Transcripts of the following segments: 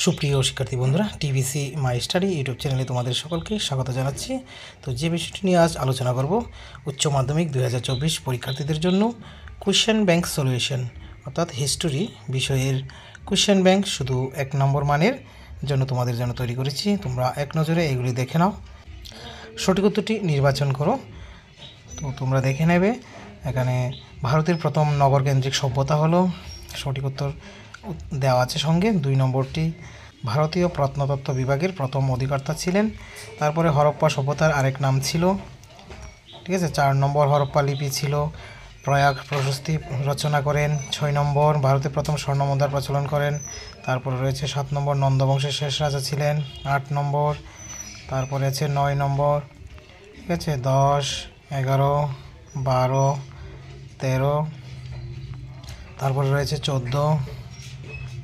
সুপ্রিয় শিক্ষার্থী বন্ধুরা, টিভিসি মাই স্টাডি ইউটিউব চ্যানেলে তোমাদের সকলকে স্বাগত জানাচ্ছি। তো যে বিষয়টি নিয়ে আজ আলোচনা করব, উচ্চ মাধ্যমিক 2024 পরীক্ষার্থীদের জন্য কোয়েশ্চেন ব্যাংক সলিউশন অর্থাৎ হিস্টোরি বিষয়ের কোয়েশ্চেন ব্যাংক শুধু 1 নম্বর মানের জন্য তোমাদের জন্য তৈরি করেছি। তোমরা এক নজরে এগুলি দেখে নাও, সঠিক উত্তরটি নির্বাচন করো। তো তোমরা দেখে নেবে, এখানে ভারতের প্রথম নগরকেন্দ্রিক সভ্যতা হলো সঠিক উত্তর দেওয়া আছে। সঙ্গে 2 নম্বরটি ভারতীয় প্রত্নতত্ত্ব বিভাগের প্রথম অধিকর্তা ছিলেন। তারপরে হরপ্পা সভ্যতার আরেক নাম ছিল, ঠিক আছে। 4 নম্বর হরপ্পা লিপি ছিল, প্রয়াগ প্রশস্তি রচনা করেন। 6 নম্বর ভারতে প্রথম স্বর্ণমুদ্রার প্রচলন করেন। তারপরে রয়েছে 7 নম্বর নন্দবংশের শেষ রাজা ছিলেন। 8 নম্বর, তারপরে আছে 9 নম্বর, ঠিক আছে। 10, 11, 12, 13, তারপরে রয়েছে 14,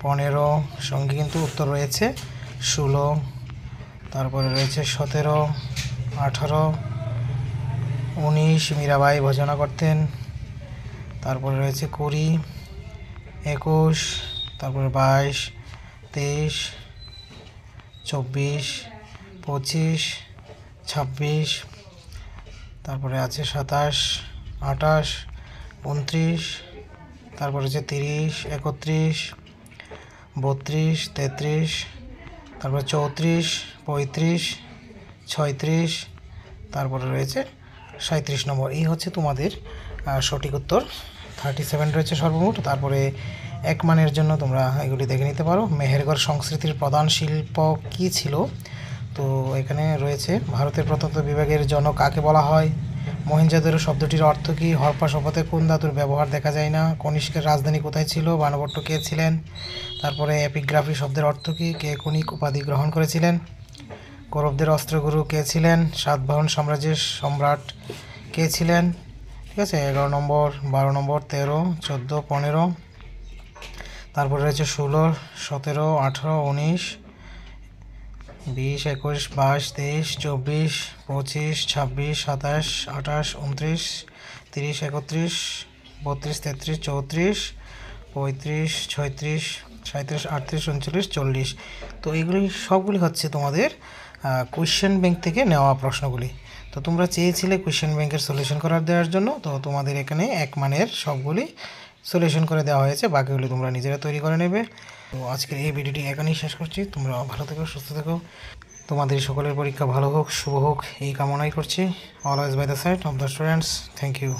15, সঙ্গে কিন্তু উত্তর রয়েছে 16, তারপরে রয়েছে 17, 18, 19 মীরাবাই ভজনা করতেন। তারপরে রয়েছে 20, 21, তারপরে 22, 23, 24, 25, 26, তারপরে আছে 27, 28, 29, তারপরে হচ্ছে 30, 31, 32, 33, তারপরে 34, 35, 36, তারপরে রয়েছে 37 নম্বর। এই হচ্ছে তোমাদের সঠিক উত্তর। 37 রয়েছে সর্বমোট। তারপরে 1 মানের জন্য তোমরা এগুলি দেখে নিতে পারো। মেহেরগড় সংস্কৃতির প্রধান শিল্প কী ছিল? তো এখানে রয়েছে ভারতের প্রত্নতত্ত্ব বিভাগের জনক কাকে বলা হয়? মহেঞ্জোদারো শব্দটির অর্থ কী? হরপ্পা সভ্যতায় কোন ধাতুর ব্যবহার দেখা যায় না? কনিষ্কের রাজধানী কোথায় ছিল? বাণভট্ট কে ছিলেন? তারপরে এপিগ্রাফি শব্দের অর্থ কী? কে কনিক উপাধি গ্রহণ করেছিলেন? কৌরবদের অস্ত্রগুরু কে ছিলেন? সাতবাহন সাম্রাজ্যের সম্রাট কে ছিলেন? ঠিক আছে। 11 নম্বর, 12 নম্বর, 13, 14, 15, তারপরে রয়েছে 16, 17, 18, 19, 20, 21, 22, 23, 24, 25, 26, 27, 28, 29, 30, 31, 32, 33, 34, 35, 36, 37, 38, 39, 40। তো এইগুলি সবগুলি হচ্ছে তোমাদের কোয়েশ্চেন ব্যাংক থেকে নেওয়া প্রশ্নগুলি। তো তোমরা চেয়েছিলে কোয়েশ্চেন ব্যাংকের সলিউশন দেওয়ার জন্য, তো তোমাদের এখানে 1 মানের সবগুলি সলিউশন করে দেওয়া হয়েছে, বাকিগুলি তোমরা নিজেরা তৈরি করে নেবে। তো আজকের এই ভিডিওটি এখানেই শেষ করছি। তোমরা ভালো থেকো, সুস্থ থেকো, তোমাদের সকলের পরীক্ষা ভালো হোক, শুভ হোক এই কামনাই করছি। Always by the side of the students. Thank you.